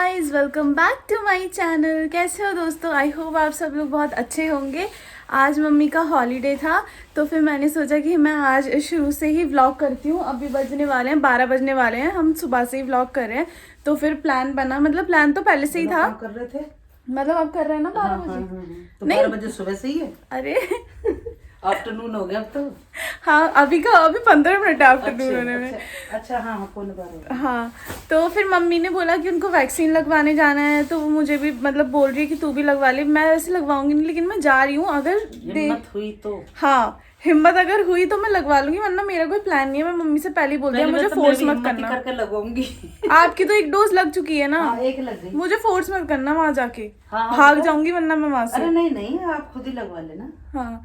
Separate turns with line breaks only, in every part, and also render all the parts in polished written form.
Guys, welcome back to my channel. कैसे हो दोस्तों? आई होप आप सब लोग बहुत अच्छे होंगे। आज मम्मी का हॉलीडे था तो फिर मैंने सोचा कि मैं आज शुरू से ही व्लॉग करती हूँ। अभी बजने वाले हैं 12 बजने वाले हैं, हम सुबह से ही व्लॉग कर रहे हैं। तो फिर प्लान बना, मतलब प्लान तो पहले से ही था।
कर रहे थे
मतलब अब कर रहे हैं ना 12 बजे।
तो 12 बजे सुबह से ही है।
अरे
आफ्टरनून हो गया अब तो।
हाँ, अभी 15 मिनट आफ्टरनून होने में।
अच्छा हाँ हाँ, कौन बात है।
हाँ, तो फिर मम्मी ने बोला कि उनको वैक्सीन लगवाने जाना है, तो वो मुझे भी मतलब बोल रही है कि तू भी लगवा ले। मैं वैसे लगवाऊंगी नहीं, लेकिन मैं जा रही हूँ। अगर
हिम्मत हुई तो
हाँ, हिम्मत अगर हुई तो मैं लगवा लूंगी, वरना मेरा कोई प्लान नहीं है। मैं मम्मी से पहले ही बोल दिया, मुझे फोर्स मत करना।
करके लगवाऊंगी।
आपकी तो एक डोज लग चुकी है ना।
हाँ, एक लग गई।
मुझे फोर्स मत करना वहां जाके।
हाँ,
भाग जाऊंगी वरना मैं वहां से।
अरे नहीं नहीं, आप खुद ही लगवा लेना।
हाँ,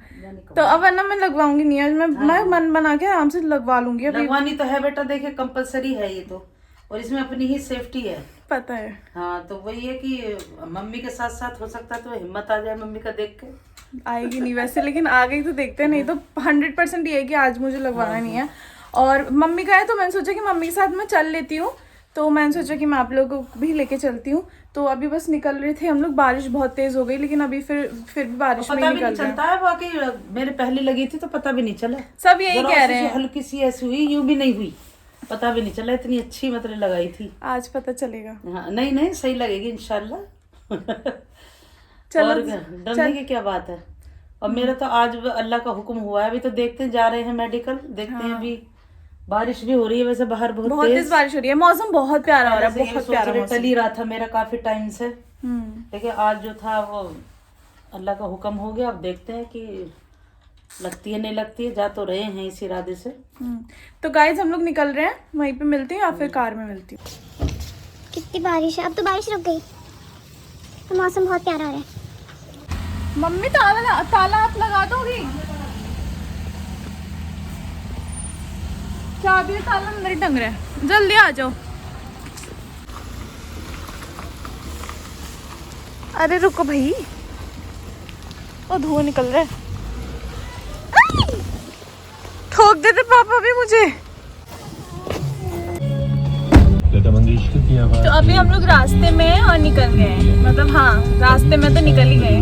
तो अब वरना मैं लगवाऊंगी नहीं। आज मैं मन बना के आराम से लगवा लूंगी। अभी
लगवानी तो है बेटा, देखिए कंपलसरी है ये तो, और इसमें अपनी ही सेफ्टी है।
पता है।
हाँ, तो वही है कि मम्मी के साथ साथ हो सकता है तो हिम्मत आ जाए मम्मी का देख के।
आएगी नहीं वैसे, लेकिन आ गई तो देखते हैं। नहीं तो 100% ये है कि आज मुझे लगवाना नहीं है। और मम्मी का है तो मैंने सोचा कि मम्मी के साथ मैं चल लेती हूँ। तो मैंने सोचा कि मैं आप लोगों को भी लेके चलती हूँ। तो अभी बस निकल रहे थे हम लोग, बारिश बहुत तेज हो गई, लेकिन अभी फिर भी बारिश में
पता
ही
भी नहीं
निकल
चलता है। बाकी मेरे पहले लगी थी तो पता भी नहीं चला।
सब यही कह रहे हैं।
हल्की सी ऐसी हुई, यूं भी नहीं हुई, पता भी नहीं चला। इतनी अच्छी मतलब लगाई थी।
आज पता चलेगा।
हाँ, नहीं नहीं, सही लगेगी इंशाल्लाह।
चलो,
और डरने की क्या बात है। और मेरा तो आज अल्लाह का हुक्म हुआ है। अभी तो देखते हैं, जा रहे हैं मेडिकल, देखते हैं। अभी बारिश भी हो रही है वैसे, बाहर बहुत तेज
बारिश हो रही है। मौसम बहुत प्यारा हो रहा है, बहुत प्यारा मौसम।
टल ही रहा था मेरा काफी टाइम से, लेकिन आज जो था वो अल्लाह का हुक्म हो गया। अब देखते हैं कि लगती है नहीं लगती है। जा तो रहे हैं इस इरादे से।
तो गाइस, हम लोग निकल रहे हैं, वहीं पे मिलती हैं या फिर कार में मिलती हूँ।
कितनी बारिश है। अब तो बारिश रुक गई, तो मौसम बहुत प्यारा हो रहा है।
मम्मी ताला आप लगा दोगी? चाबी ताला अंदर ही टंग रहा है, जल्दी आ जाओ। अरे रुको भाई, ओ धुआं निकल रहा है। ठोक देते पापा भी मुझे। तो अभी हम लोग रास्ते में हैं और निकल गए हैं। मतलब हाँ, रास्ते में तो निकल ही गए।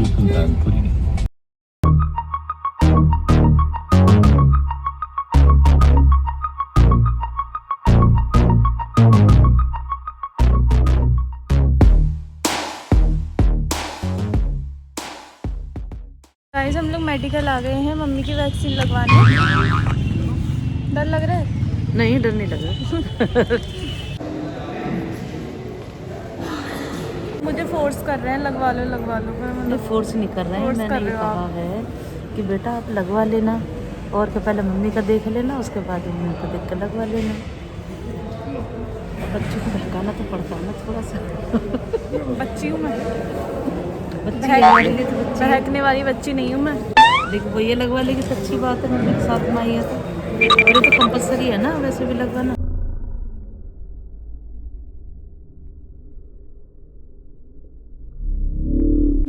गाइस, हम लोग मेडिकल आ गए हैं मम्मी की वैक्सीन लगवाने। डर लग रहा है?
नहीं, डर नहीं लगा।
मुझे फोर्स कर रहे हैं, लगवा लो पर
नहीं, फोर्स नहीं कर रहे हैं। मैंने ये कहा है कि बेटा आप लगवा लेना, और के पहले मम्मी का देख लेना, उसके बाद मम्मी को देख कर लगवा लेना। बच्चों को बहकाना तो पड़ता है ना थोड़ा सा।
बच्ची हूँ मैं,
बच्ची
बहकने वाली बच्ची नहीं हूँ मैं।
देखो वो ये लगवा लेगी तो अच्छी बात है, मम्मी के साथ में आई है तो। और ये तो कंपलसरी है ना वैसे भी लगवाना।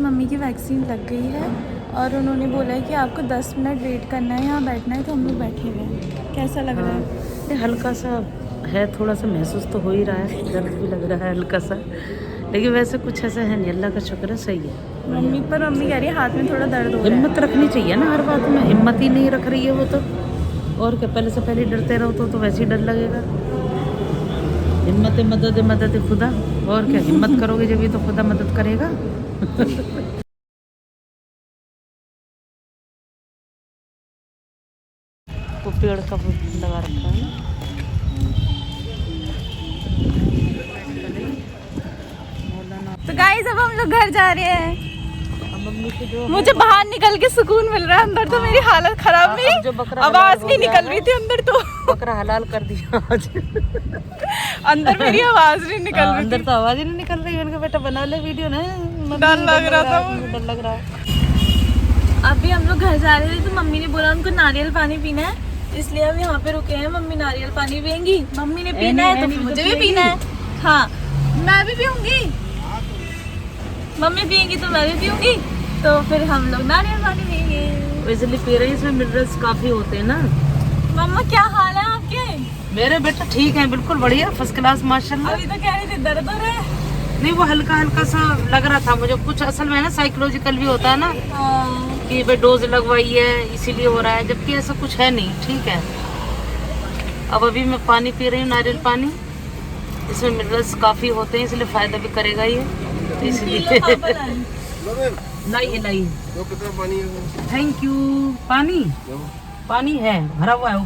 मम्मी की वैक्सीन लग गई है और उन्होंने बोला है कि आपको 10 मिनट वेट करना है, यहाँ बैठना है। तो हम लोग बैठे हुए हैं। कैसा लग रहा है?
ये हल्का सा है, थोड़ा सा महसूस तो हो ही रहा है, दर्द भी लग रहा है हल्का सा, लेकिन वैसे कुछ ऐसा है नहीं। अल्लाह का शुक्र है, सही है।
मम्मी कह रही है हाथ में थोड़ा दर्द हो रहा है।
हिम्मत रखनी चाहिए ना हर बात में, हिम्मत ही नहीं रख रही है वो तो। और क्या, पहले से पहले डरते रहो तो वैसे ही डर लगेगा। हिम्मत मदद खुदा। और क्या, हिम्मत करोगे जब, ये तो खुदा मदद करेगा। वो पेड़ का लगा रखा है ना।
तो गाइस, अब हम लोग घर जा रहे हैं।
मम्मी की जो
मुझे बाहर निकल के सुकून मिल रहा है। अंदर तो मेरी हालत खराब नहीं, आवाज नहीं निकल रही थी अंदर तो।
बकरा हलाल कर दिया आज।
अंदर मेरी आवाज नहीं निकल रही
अंदर तो आवाज ही नहीं निकल रही। उनका बेटा बना ले वीडियो ना,
डर लग रहा था,
डर लग रहा है।
अभी हम लोग घर जा रहे थे तो मम्मी ने बोला उनको नारियल पानी पीना है, इसलिए अब यहाँ पे रुके हैं। मम्मी नारियल पानी पियेंगी, मम्मी ने पीना है तो मुझे भी पीना है। हाँ, मैं भी पीऊंगी, मम्मी पियेंगी तो मैं भी पीऊंगी। तो फिर हम लोग नारियल पानी पियेंगे।
इसलिए पी रही, इसमें मिनरल्स काफी होते हैं ना।
मम्मा क्या हाल है आपके?
मेरे बेटा ठीक है, बिल्कुल बढ़िया, फर्स्ट क्लास माशाल्लाह।
अभी तो कह रही थी दर्द हो रहा है।
नहीं वो हल्का हल्का सा लग रहा था मुझे, कुछ असल में ना साइकोलॉजिकल भी होता है ना कि भाई डोज लगवाई है इसीलिए हो रहा है, जबकि ऐसा कुछ है नहीं। ठीक है, अब अभी मैं पानी पी रही हूँ, नारियल पानी, इसमें मिनरल्स काफी होते हैं इसलिए फायदा भी करेगा ये, तो इसलिए लाइए। Thank you. पानी पानी है, भरा हुआ है,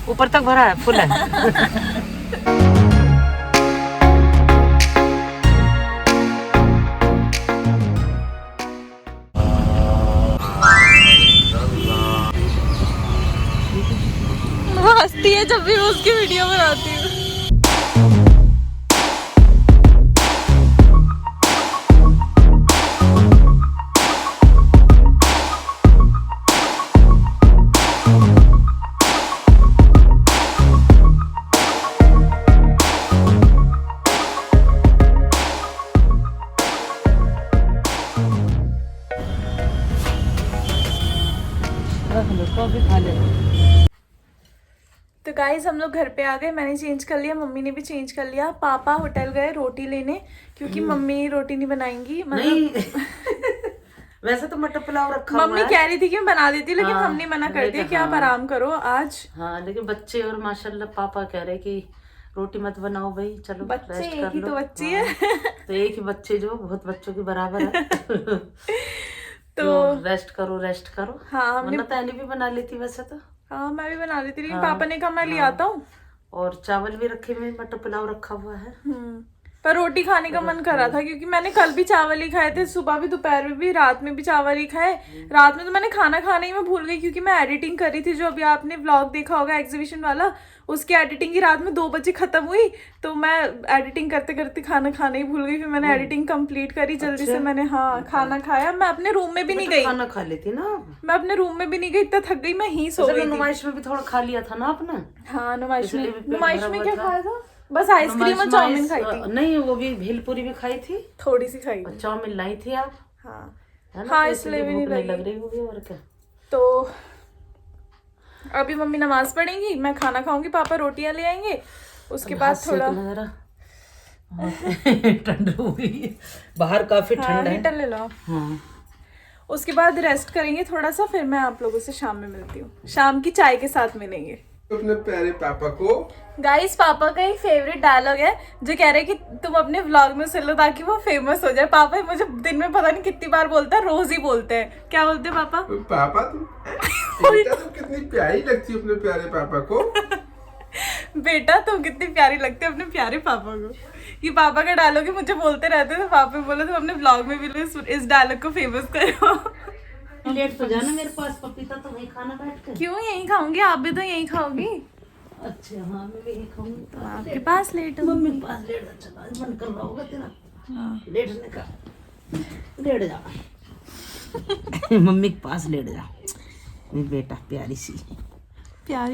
ऊपर तक भरा है, फुल है।
हंसती है जब भी मैं उसकी वीडियो बनाती हूँ।
खा ले।
तो गाइस हम लोग घर पे आ गए, मैंने चेंज कर लिया, मम्मी ने भी चेंज कर लिया। पापा होटल गए रोटी लेने क्योंकि मम्मी रोटी नहीं बनाएंगी, मतलब
वैसे तो मटर पुलाव रखा हुआ है।
मम्मी कह रही थी कि मैं बना देती, लेकिन
हाँ,
हमने मना कर दिया कि आप आराम करो आज।
हाँ, लेकिन बच्चे और माशाल्लाह पापा कह रहे कि रोटी मत बनाओ भाई, चलो
बच्चे
रेस्ट
एक
कर
ही
लो।
तो बच्ची
हाँ,
है।
तो एक ही बच्चे जो बहुत बच्चों के बराबर है।
तो
रेस्ट करो।
हाँ हमने,
वरना तैनी भी बना लेती वैसे तो।
हाँ मैं भी बना लेती, लेकिन
हाँ,
पापा ने कहा मैं ले आता हूँ।
और चावल भी रखे हुए, मटर पुलाव रखा हुआ है।
पर रोटी खाने का मन कर रहा था क्योंकि मैंने कल भी चावल ही खाए थे, सुबह भी, दोपहर में भी, रात में भी चावल ही खाए। रात में तो मैंने खाना खाने ही में भूल गई क्योंकि मैं एडिटिंग कर रही थी, जो अभी आपने व्लॉग देखा होगा एग्जीबिशन वाला, उसकी एडिटिंग ही रात में 2 बजे खत्म हुई। तो मैं एडिटिंग करते करते खाना खाना ही भूल गई, फिर मैंने एडिटिंग कंप्लीट करी जल्दी से। मैंने खाना खाया, मैं अपने रूम में भी नहीं गई।
खाना खा लेती ना,
मैं अपने रूम में भी नहीं गई, इतना थक गई मैं, ही सो गई।
नुमाइश में भी थोड़ा खा लिया था ना आपने।
हाँ नुमाइश में,
इसलिए भी पेट
नुमाइश
भरा
में
हुआ
क्या
था।
खाया था? बस आइसक्रीम और चाउमीन खाई थी।
नहीं, वो भी भेलपुरी भी खाई थी,
थोड़ी सी खाई थी।
चाउमीन लाई थी आप।
हाँ
है ना,
हाँ,
तो
इसलिए भी
भूख
नहीं
लग रही होगी और क्या।
तो अभी मम्मी नमाज पढ़ेंगी, मैं खाना खाऊंगी, पापा रोटियां ले आएंगे, उसके बाद थोड़ा
ठंड हो गई है बाहर, काफी ठंड है।
हीटर ले लो।
हाँ,
उसके बाद रेस्ट करेंगे थोड़ा सा, फिर मैं आप लोगों से शाम में मिलती हूँ, शाम की चाय के साथ मिलेंगे।
अपने प्यारे पापा को
गाइस, पापा का एक फेवरेट डायलॉग है जो कह रहे कि तुम अपने व्लॉग में सुन लो ताकि वो फेमस हो जाए। पापा मुझे दिन में पता नहीं कितनी बार बोलता है, रोज ही बोलते हैं। क्या बोलते हैं पापा?
पापा तुम कितनी प्यारी लगती है अपने प्यारे पापा को।
बेटा तुम कितनी प्यारी लगती हो अपने प्यारे पापा को। ये पापा का डायलॉग है, मुझे बोलते रहते थे। पापा बोले तुम अपने व्लॉग में भी इस डायलॉग को फेमस करो।
लेट तो जाना मेरे पास, पपीता तो वहीं खाना बैठ कर।
क्यों, यहीं खाऊंगी, आप भी तो यहीं खाओगी।
अच्छा हाँ, मैं भी खाऊंगी तो
आपके पास लेट हो।
मम्मी के पास लेट जा, चला मन कर रहा होगा तेरा। हाँ, लेटने का, लेट जा। मम्मी के पास लेट जा, मेरी बेटा प्यारी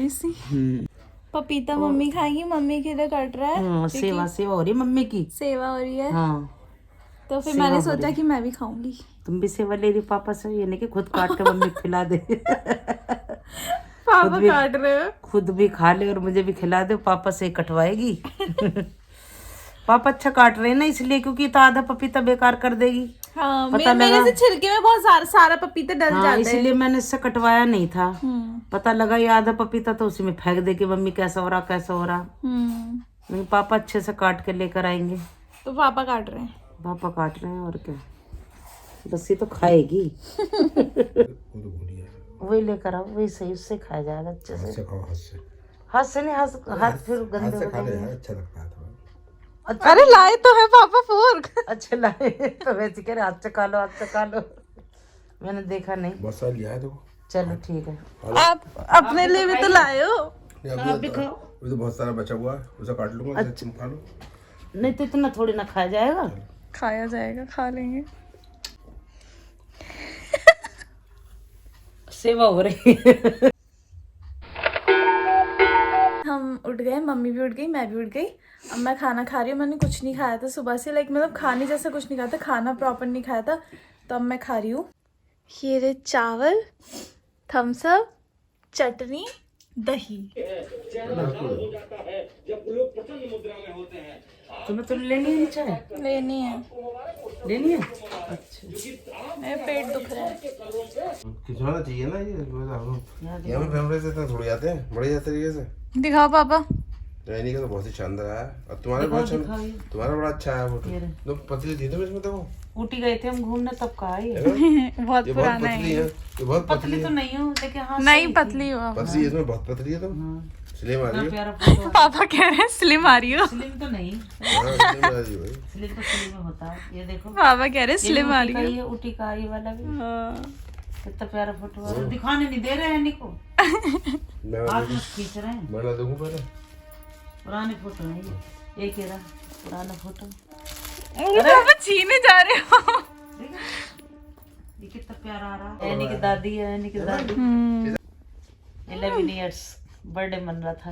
सी।
पपीता मम्मी खाएगी, मम्मी के लिए कट रहा है।
हाँ, सेवा हो रही मम्मी की।
सेवा हो रही है।
हाँ,
तो फिर मैंने सोचा कि मैं भी खाऊंगी।
तुम भी सेवा ले रही पापा से, ये नहीं कि खुद काट के मम्मी को खिला दे।
पापा काट रहे हो,
खुद भी खा ले और मुझे भी खिला दे, पापा से कटवाएगी। पापा अच्छा काट रहे हैं ना, इसलिए क्योंकि तो आधा पपीता बेकार कर देगी।
हाँ, मेरे से छिलके में बहुत सारा पपीता डल जाता है,
इसलिए मैंने इससे कटवाया नहीं था। पता लगा ये आधा पपीता तो उसी में फेंक दे कि मम्मी कैसा हो रहा। नहीं, पापा अच्छे से काट के लेकर आएंगे।
तो पापा काट रहे हैं।
पापा काट रहे हैं और क्या, बस ये तो खाएगी। वही लेकर आओ, वही सही, उससे खाया जाएगा अच्छे से। हाथ से नहीं, हाथ फिर गंदे हो जाएंगे।
अच्छा लगता है थोड़ा।
अच्छा,
अरे लाए तो है पापा फोर्क।
अच्छा लाए तो वैसे कह रहे हाथ चखा लो। मैंने देखा नहीं,
बहुत सारा लिया है तो।
चलो ठीक है।
आप अपने लिए भी तो लाए हो।
आप भी खाओ।
अभी तो बहुत सारा बचा हुआ है, उसे काट लूंगा। तुम खा लो।
नहीं तो इतना थोड़ी ना खाया जाएगा।
खाया जाएगा, खा लेंगे।
सेवा हो रही है।
हम उठ गए, मम्मी भी उठ गई, मैं भी उठ गई। अब मैं खाना खा रही हूँ। मैंने कुछ नहीं खाया था सुबह से, मतलब खाने जैसा कुछ नहीं खाया था, खाना प्रॉपर नहीं खाया था। तो अब मैं खा रही हूँ ये रे चावल, थम्स अप, चटनी, दही।
तुम्हें तो लेनी है चाय?
लेनी है,
लेनी है। अच्छा
मेरा पेट दुख रहा है।
खिंचवाना चाहिए ना ये, यहाँ पे कैमरे से थोड़ी आते हैं बढ़िया तरीके से।
दिखाओ पापा।
रैनी का तो बहुत ही शानदार है और तुम्हारा बड़ा अच्छा, तुम्हारा बड़ा अच्छा है फोटो। तो पतली थी तुम इसमें, देखो
ऊटी गए थे हम घूमने तब कहा ये
बहुत
ये बहुत
पुराना
पतली
है।
है, ये बहुत
पतली तो नहीं हूँ लेकिन हाँ
नहीं पतली हो।
पतली है, इसमें बहुत पतली है तुम। स्लिम आ रही हो।
प्यारा फोटो।
पापा कह रहे हैं स्लिम आ रही हो।
स्लिम तो नहीं,
हाँ, स्लिम आ रही हो भाई।
स्लिम तो स्लिम में होता है। ये देखो
पापा कह रहे हैं स्लिम आ रही हो।
ये ऊटी का ये वाला भी
हाँ।
कितना प्यारा फोटो है। दिखाने नहीं दे रहे हैं निको,
मैं
हाथ में खींच रहे हैं।
मैं ना देखूं पहले।
पुराने फोटो है ये कह रहा पुराना फोटो।
पापा छीने जा रहे हो।
ये कितना प्यारा आ रहा है। एनी की दादी है, एनी की दादी 11 इयर्स बर्थडे मन रहा था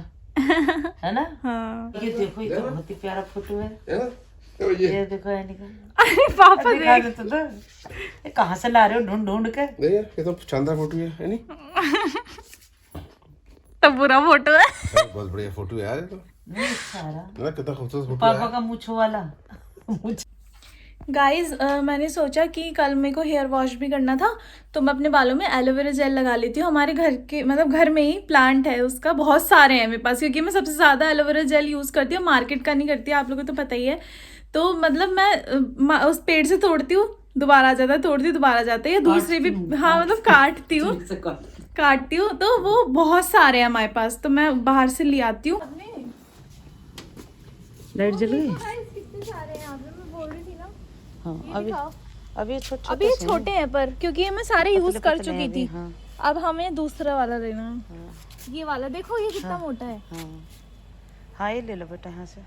है ना।
हाँ।
ये देखो ये तो बहुत ही प्यारा फोटो है।
है ना, तो
ये देखो एनी का।
अरे पापा
दिखा दे तो दो। ये कहाँ से ला रहे हो ढूंढ ढूंढ के?
नहीं यार, ये तो शानदार फोटो है नहीं?
तो बुरा फोटो है।
बहुत बढ़िया फोटो है यार ये तो।
नहीं अच्छा आ रहा।
ना कितना खूबसूरत फोटो
पापा
है।
का मूछो वाला मूछ।
गाइज मैंने सोचा कि कल मेरे को हेयर वॉश भी करना था, तो मैं अपने बालों में एलोवेरा जेल लगा लेती हूँ। हमारे घर के मतलब घर में ही प्लांट है उसका, बहुत सारे हैं मेरे पास, क्योंकि मैं सबसे ज़्यादा एलोवेरा जेल यूज़ करती हूँ, मार्केट का नहीं करती, आप लोगों को तो पता ही है। तो मतलब मैं उस पेड़ से तोड़ती हूँ, दोबारा आ जाता है, तोड़ती हूँ दोबारा आ जाता है, या दूसरे भी, हाँ मतलब काटती हूँ। तो वो बहुत सारे हैं हमारे पास, तो मैं बाहर से ले आती हूँ।
लाइट जल गई।
कितने सारे हैं यहाँ पे, मैं बोल रही थी ना।
हाँ अभी ये छोटे
अभी ये छोटे हैं पर, क्योंकि ये मैं सारे यूज कर
पतले
चुकी
हैं
थी।
अभी, हाँ।
अब हमें दूसरा वाला लेना है।
हाँ।
ये वाला देखो, ये कितना मोटा है।
हाँ ये ले लो बेटा यहाँ से।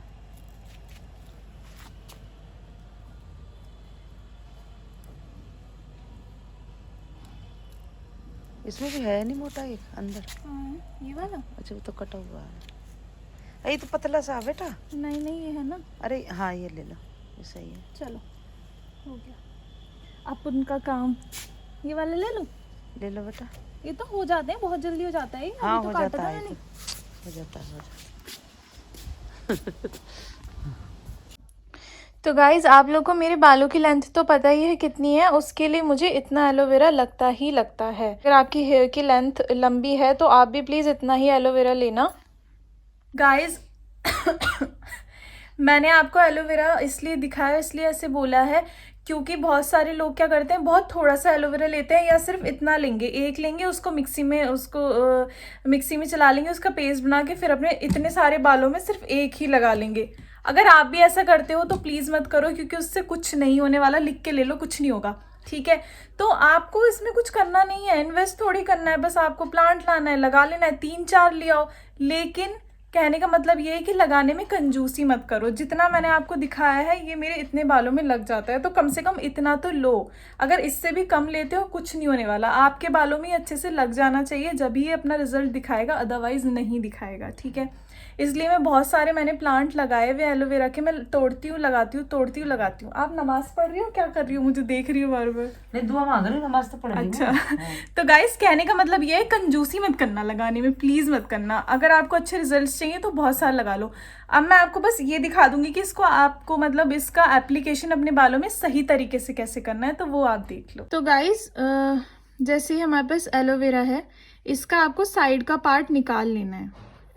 इसमें भी है नहीं मोटा एक अंदर।
ये वाला
अच्छा वो तो कटा हुआ है। ये तो पतला सा है बेटा।
नहीं ये है ना।
अरे हाँ ये ले लो, ये सही है।
चलो हो गया अब उनका काम। ये वाला ले लो।
ले लो बेटा।
ये तो हो जाते हैं, बहुत जल्दी हो जाता है ये।
हाँ
अभी
हो
तो काटा
जाता
था
है,
मैंने।
हो जाता है।
तो गाइज आप लोग को मेरे बालों की लेंथ तो पता ही है कितनी है, उसके लिए मुझे इतना एलोवेरा लगता ही लगता है। अगर आपकी हेयर की लेंथ लंबी है तो आप भी प्लीज़ इतना ही एलोवेरा लेना। गाइज मैंने आपको एलोवेरा इसलिए दिखाया, इसलिए ऐसे बोला है क्योंकि बहुत सारे लोग क्या करते हैं, बहुत थोड़ा सा एलोवेरा लेते हैं, या सिर्फ इतना लेंगे, एक लेंगे उसको मिक्सी में चला लेंगे, उसका पेस्ट बना के फिर अपने इतने सारे बालों में सिर्फ एक ही लगा लेंगे। अगर आप भी ऐसा करते हो तो प्लीज़ मत करो, क्योंकि उससे कुछ नहीं होने वाला। लिख के ले लो, कुछ नहीं होगा, ठीक है। तो आपको इसमें कुछ करना नहीं है, इन्वेस्ट थोड़ी करना है, बस आपको प्लांट लाना है, लगा लेना है, 3-4 ले आओ। लेकिन कहने का मतलब ये है कि लगाने में कंजूसी मत करो। जितना मैंने आपको दिखाया है ये मेरे इतने बालों में लग जाता है, तो कम से कम इतना तो लो। अगर इससे भी कम लेते हो कुछ नहीं होने वाला, आपके बालों में अच्छे से लग जाना चाहिए, जब ही ये अपना रिजल्ट दिखाएगा, अदरवाइज नहीं दिखाएगा, ठीक है। इसलिए मैं बहुत सारे मैंने प्लांट लगाए हुए एलोवेरा के, मैं तोड़ती हूँ लगाती हूँ, तोड़ती हूँ लगाती हूँ। आप नमाज पढ़ रही हो, क्या कर रही हो, मुझे देख रही हो बार बार?
नहीं दुआ मांग रही हूँ, नमाज तो पढ़ रही हूँ।
अच्छा तो गाइस कहने का मतलब ये है, कंजूसी मत करना लगाने में, प्लीज मत करना। अगर आपको अच्छे रिजल्ट्स चाहिए तो बहुत सारा लगा लो। अब मैं आपको बस ये दिखा दूंगी कि इसको आपको मतलब इसका एप्लीकेशन अपने बालों में सही तरीके से कैसे करना है, तो वो आप देख लो। तो गाइस जैसे ही हमारे पास एलोवेरा है, इसका आपको साइड का पार्ट निकाल लेना है,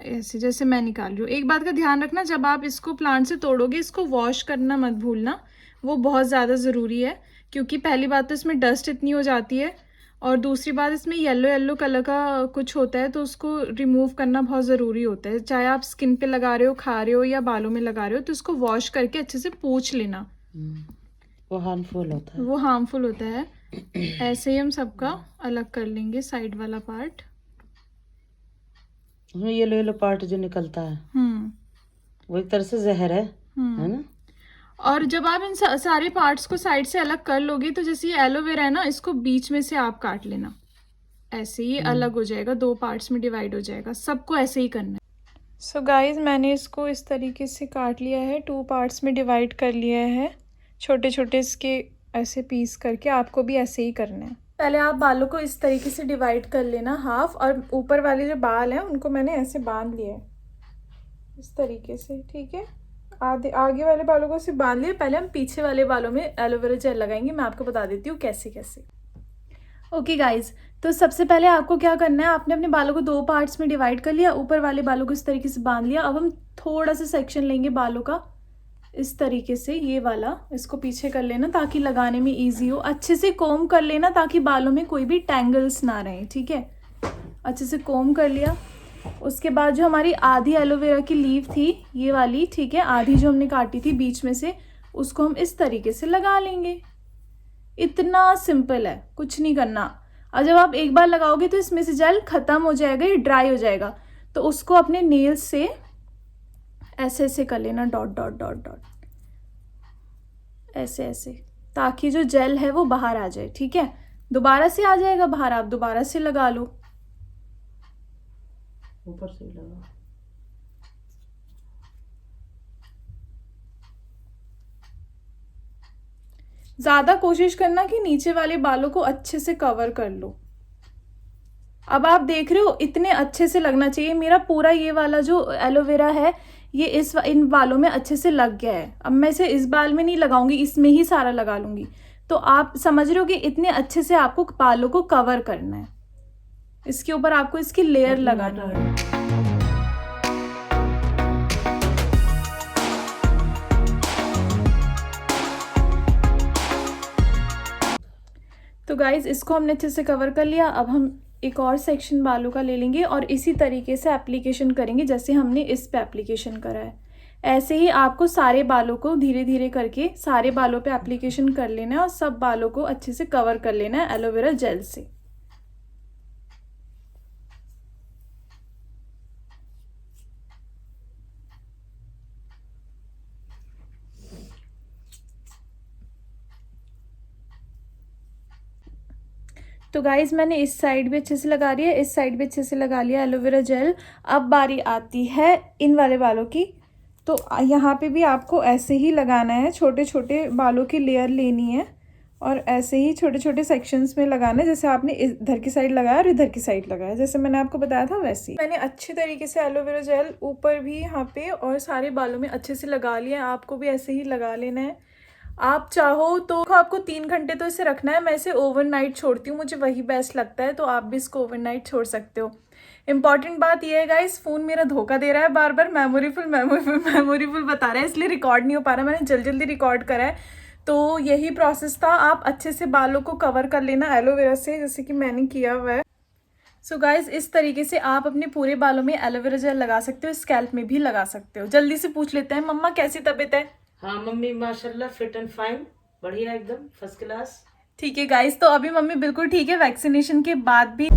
ऐसे जैसे मैं निकाल रही हूँ। एक बात का ध्यान रखना, जब आप इसको प्लांट से तोड़ोगे इसको वॉश करना मत भूलना, वो बहुत ज़्यादा ज़रूरी है। क्योंकि पहली बात तो इसमें डस्ट इतनी हो जाती है, और दूसरी बात इसमें येलो येलो कलर का कुछ होता है, तो उसको रिमूव करना बहुत ज़रूरी होता है। चाहे आप स्किन पे लगा रहे हो, खा रहे हो, या बालों में लगा रहे हो, तो इसको वॉश करके अच्छे से पोंछ लेना।
वो हार्मफुल होता है,
वो हार्मफुल होता है। ऐसे ही हम सबका अलग कर लेंगे साइड वाला पार्ट।
उसमें येलो येलो पार्ट जो निकलता है वो एक तरह से जहर है ना।
और जब आप इन सारे पार्ट्स को साइड से अलग कर लोगे, तो जैसे ये एलोवेरा है ना, इसको बीच में से आप काट लेना, ऐसे ये अलग हो जाएगा, 2 पार्ट्स में डिवाइड हो जाएगा। सबको ऐसे ही करना है। सो गाइज मैंने इसको इस तरीके से काट लिया है, 2 पार्ट्स में डिवाइड कर लिया है, छोटे छोटे इसके ऐसे पीस करके। आपको भी ऐसे ही करना है। पहले आप बालों को इस तरीके से डिवाइड कर लेना हाफ, और ऊपर वाले जो बाल हैं उनको मैंने ऐसे बांध लिया है इस तरीके से, ठीक है। आगे वाले बालों को सिर्फ बांध लिया। पहले हम पीछे वाले बालों में एलोवेरा जेल लगाएंगे। मैं आपको बता देती हूँ कैसे कैसे। ओके गाइज, तो सबसे पहले आपको क्या करना है, आपने अपने बालों को 2 पार्ट्स में डिवाइड कर लिया। ऊपर वाले बालों को इस तरीके से बांध लिया। अब हम थोड़ा सा सेक्शन लेंगे बालों का इस तरीके से, ये वाला, इसको पीछे कर लेना ताकि लगाने में ईजी हो। अच्छे से कोम कर लेना ताकि बालों में कोई भी टैंगल्स ना रहें, ठीक है। अच्छे से कोम कर लिया। उसके बाद जो हमारी आधी एलोवेरा की लीव थी, ये वाली, ठीक है, आधी जो हमने काटी थी बीच में से, उसको हम इस तरीके से लगा लेंगे। इतना सिंपल है, कुछ नहीं करना। और जब आप एक बार लगाओगे तो इसमें से जेल खत्म हो जाएगा, ये ड्राई हो जाएगा। तो उसको अपने नेल्स से ऐसे ऐसे कर लेना, डॉट डॉट डॉट डॉट, ऐसे ऐसे, ताकि जो जेल है वो बाहर आ जाए, ठीक है। दोबारा से आ जाएगा बाहर, आप दोबारा से लगा लो,
ऊपर से लगा।
ज़्यादा कोशिश करना कि नीचे वाले बालों को अच्छे से कवर कर लो। अब आप देख रहे हो इतने अच्छे से लगना चाहिए। मेरा पूरा ये वाला जो एलोवेरा है ये इन बालों में अच्छे से लग गया है। अब मैं इसे इस बाल में नहीं लगाऊंगी, इसमें ही सारा लगा लूंगी। तो आप समझ रहे हो कि इतने अच्छे से आपको बालों को कवर करना है। इसके ऊपर आपको इसकी लेयर लगानी है। तो गाइज इसको हमने अच्छे से कवर कर लिया। अब हम एक और सेक्शन बालों का ले लेंगे और इसी तरीके से एप्लीकेशन करेंगे जैसे हमने इस पे एप्लीकेशन करा है। ऐसे ही आपको सारे बालों को धीरे धीरे करके सारे बालों पे एप्लीकेशन कर लेना है और सब बालों को अच्छे से कवर कर लेना है एलोवेरा जेल से। तो गाइज मैंने इस साइड भी अच्छे से लगा लिया, इस साइड भी अच्छे से लगा लिया एलोवेरा जेल। अब बारी आती है इन वाले बालों की। तो यहाँ पे भी आपको ऐसे ही लगाना है, छोटे छोटे बालों की लेयर लेनी है और ऐसे ही छोटे छोटे सेक्शंस में लगाना है। जैसे आपने इधर की साइड लगाया और इधर की साइड लगाया, जैसे मैंने आपको बताया था वैसे ही। मैंने अच्छे तरीके से एलोवेरा जेल ऊपर भी, यहाँ पे और सारे बालों में अच्छे से लगा लिया है। आपको भी ऐसे ही लगा लेना है। आप चाहो तो आपको 3 घंटे तो इसे रखना है। मैं इसे ओवरनाइट छोड़ती हूँ, मुझे वही बेस्ट लगता है। तो आप भी इसको ओवरनाइट छोड़ सकते हो। इंपॉर्टेंट बात यह है गाइस, फ़ोन मेरा धोखा दे रहा है बार बार, मेमोरी फुल बता रहा है, इसलिए रिकॉर्ड नहीं हो पा रहा। मैंने जल्दी रिकॉर्ड करा है। तो यही प्रोसेस था। आप अच्छे से बालों को कवर कर लेना एलोवेरा से, जैसे कि मैंने किया हुआ है। सो गाइज इस तरीके से आप अपने पूरे बालों में एलोवेरा जेल लगा सकते हो, स्कैल्प में भी लगा सकते हो। जल्दी से पूछ लेते हैं, मम्मा कैसी तबीयत है?
हाँ मम्मी माशाल्लाह फिट एंड फाइन, बढ़िया एकदम फर्स्ट क्लास।
ठीक है गाइस, तो अभी मम्मी बिल्कुल ठीक है। वैक्सीनेशन के बाद भी